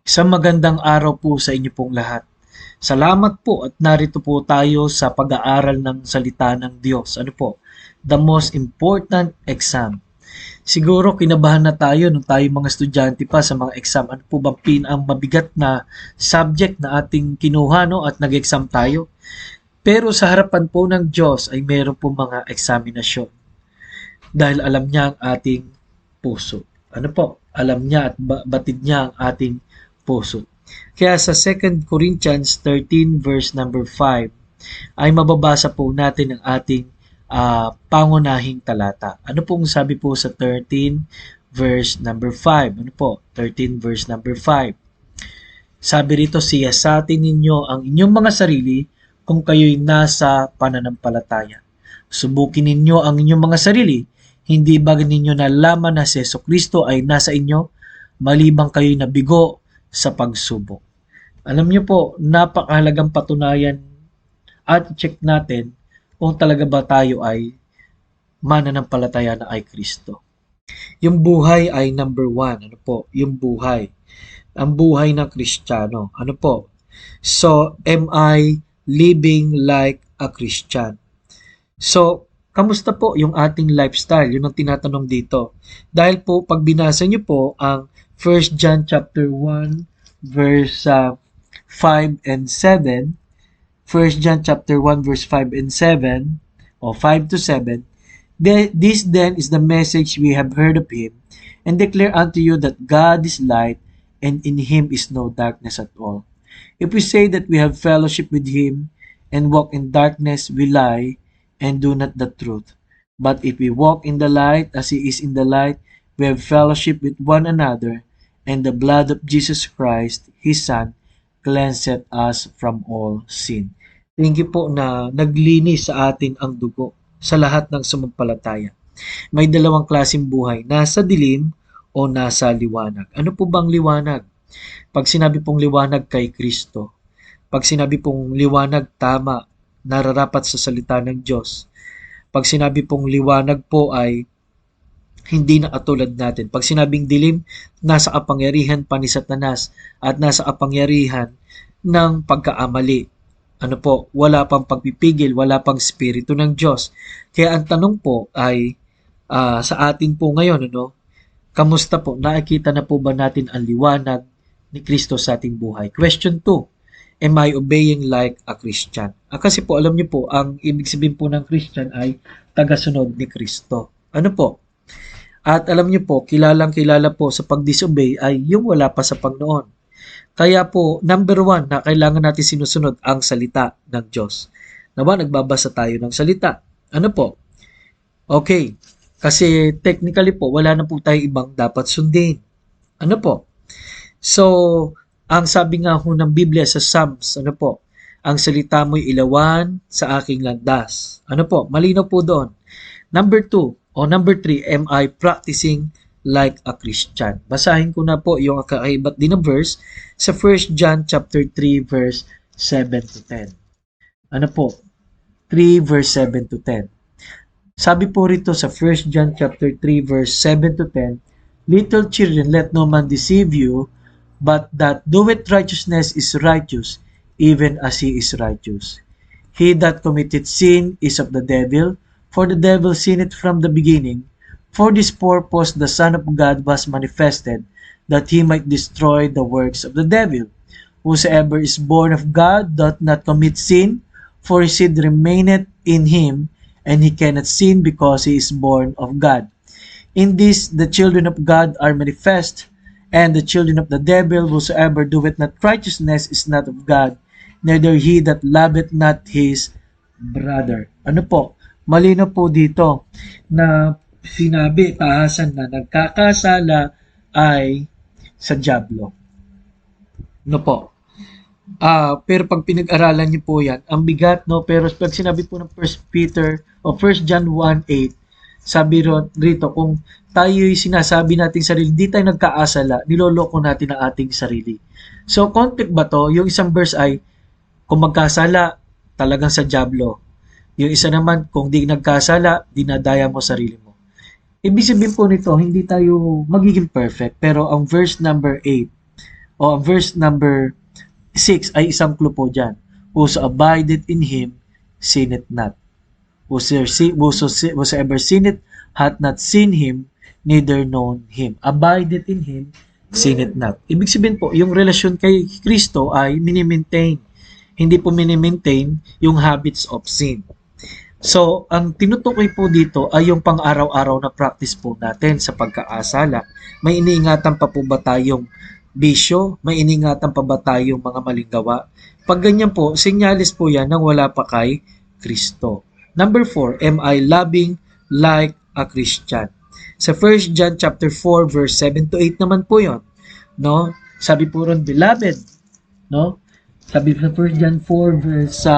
Isang magandang araw po sa inyo pong lahat. Salamat po at narito po tayo sa pag-aaral ng salita ng Diyos. Ano po? The most important exam. Siguro kinabahan na tayo nung tayo mga estudyante pa sa mga exam. Ano po bang ang mabigat na subject na ating kinuha, no? At nag-exam tayo. Pero sa harapan po ng Diyos ay meron po mga eksaminasyon. Dahil alam niya ang ating puso. Ano po? Alam niya at batid niya ang ating puso. Kaya sa 2 Corinthians 13 verse number 5 ay mababasa po natin ang ating pangunahing talata. Ano pong sabi po sa 13 verse number 5? Ano po? 13 verse number 5. Sabi rito, siyasatin ninyo ang inyong mga sarili kung kayo'y nasa pananampalataya. Subukin ninyo ang inyong mga sarili. Hindi ba ninyo nalaman na si Jesucristo ay nasa inyo malibang kayo'y nabigo sa pagsubok? Alam niyo po, napakahalagang patunayan at check natin kung talaga ba tayo ay mananampalataya na ay Kristo. Yung buhay ay number one. Ano po? Yung buhay. Ang buhay ng Kristiyano. Ano po? So, am I living like a Christian? So, kamusta po yung ating lifestyle? Yun ang tinatanong dito. Dahil po, pag binasa niyo po ang 1 John chapter 1 verse 5 and 7, 1 John chapter 1 verse 5 and 7, o 5 to 7, this then is the message we have heard of him, and declare unto you that God is light, and in him is no darkness at all. If we say that we have fellowship with him, and walk in darkness, we lie, and do not the truth. But if we walk in the light, as he is in the light, we have fellowship with one another, and the blood of Jesus Christ, his Son, cleanseth us from all sin. Thank you po na naglinis sa atin ang dugo sa lahat ng sumampalataya. May dalawang klaseng buhay, nasa dilim o nasa liwanag. Ano po bang liwanag? Pag sinabi pong liwanag kay Kristo, pag sinabi pong liwanag tama, nararapat sa salita ng Diyos. Pag sinabi pong liwanag po ay hindi na katulad natin. Pag sinabing dilim, nasa kapangyarihan pa ni Satanas at nasa kapangyarihan ng pagkaamali. Ano po, wala pang pagpipigil, wala pang spirito ng Diyos. Kaya ang tanong po ay sa atin po ngayon, ano, kamusta po? Nakikita na po ba natin ang liwanag ni Kristo sa ating buhay? Question 2. Am I obeying like a Christian? Kasi po, alam niyo po, ang ibig sabihin po ng Christian ay tagasunod ni Kristo. Ano po? At alam niyo po, kilalang-kilala po sa pag-disobey ay yung wala pa sa Panginoon. Kaya po, number 1 na kailangan natin sinusunod ang salita ng Diyos. Nawa, nagbabasa tayo ng salita. Ano po? Okay. Kasi technically po, wala na po tayo ibang dapat sundin. Ano po? So, ang sabi nga ho ng Biblia sa Psalms, ano po? Ang salita mo'y ilawan sa aking landas. Ano po? Malinaw po doon. Number 2 o number 3, am I practicing like a Christian? Basahin ko na po yung kakaibat din na verse sa 1 John chapter 3 verse 7 to 10. Ano po? 3 verse 7 to 10. Sabi po rito sa 1 John chapter 3 verse 7 to 10, little children, let no man deceive you, but that doeth righteousness is righteous, even as he is righteous. He that committeth sin is of the devil, for the devil sinned from the beginning. For this purpose the Son of God was manifested, that he might destroy the works of the devil. Whosoever is born of God doth not commit sin, for his seed remaineth in him, and he cannot sin because he is born of God. In this the children of God are manifest, and the children of the devil. Whosoever doeth not righteousness is not of God, neither he that loveth not his brother. Ano po? Malino po dito na sinabi, tahasan na nagkakasala ay sa dyablo. No po? Pero pag pinag-aralan niyo po yan, ang bigat, no? Pero pag sinabi po ng 1 Peter o 1 John 1:8, sabi rito, kung tayo'y sinasabi nating sarili, di tayo nagkaasala, niloloko natin ang ating sarili. So, context ba to? Yung isang verse ay, kung magkasala, talagang sa dyablo. Yung isa naman, kung di nagkasala, dinadaya mo sarili mo. Ibig sabihin po nito, hindi tayo magiging perfect. Pero ang verse number 8, O ang verse number 6 ay isang clue po dyan. Whoso abideth in him, sinneth not. Whosoever sinneth hath not seen him, neither known him. Abideth in him, sinneth not. Ibig sabihin po, yung relasyon kay Kristo ay minimaintain. Hindi po minimaintain yung habits of sin. So, ang tinutukoy po dito ay yung pang-araw-araw na practice po natin sa pagkaasala. May iniingatan pa po ba tayong bisyo? May iniingatan pa ba tayong mga maling gawa? Pag ganyan po, sinyalis po yan nang wala pa kay Kristo. Number 4, am I loving like a Christian? Sa 1 John chapter 4 verse 7 to 8 naman po 'yon, no? Sabi po ron, beloved, no? Sabi sa 1 John 4 verse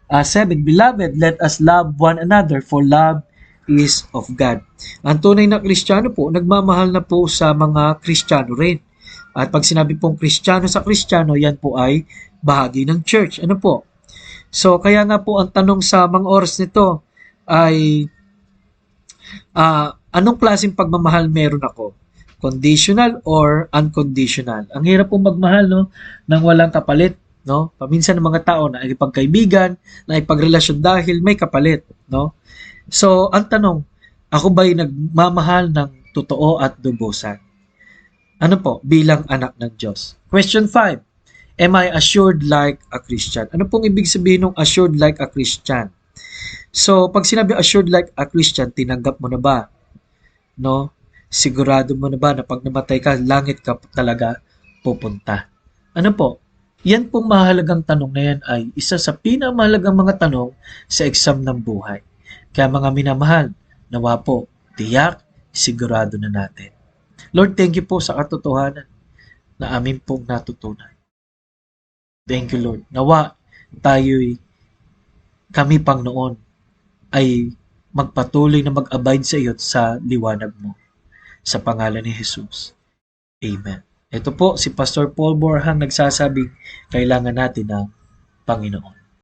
7, beloved, let us love one another, for love is of God. Ang tunay na Kristiyano po, nagmamahal na po sa mga Kristiyano rin. At pag sinabi pong Kristiyano sa Kristiyano, yan po ay bahagi ng church. Ano po? So, kaya nga po ang tanong sa mga oras nito ay, anong klaseng pagmamahal meron ako? Conditional or unconditional? Ang hirap po magmahal, no? Nang walang kapalit, no? Paminsan ng mga tao na ipagkaibigan, na ipagrelasyon dahil may kapalit, no? So, ang tanong, ako ba'y nagmamahal ng totoo at dubusan? Ano po? Bilang anak ng Diyos. Question 5. Am I assured like a Christian? Ano pong ibig sabihin ng assured like a Christian? So, pag sinabi assured like a Christian, tinanggap mo na ba? No? Sigurado mo na ba na pag namatay ka, langit ka talaga pupunta? Ano po? Yan pong mahalagang tanong na yan ay isa sa pinamahalagang mga tanong sa exam ng buhay. Kaya mga minamahal, nawa po, tiyak, sigurado na natin. Lord, thank you po sa katotohanan na amin pong natutunan. Thank you, Lord. Nawa kami Panginoon, ay magpatuloy na mag-abide sa iyo at sa liwanag mo. Sa pangalan ni Jesus. Amen. Ito po si Pastor Paul Borhang nagsasabing kailangan natin ng Panginoon.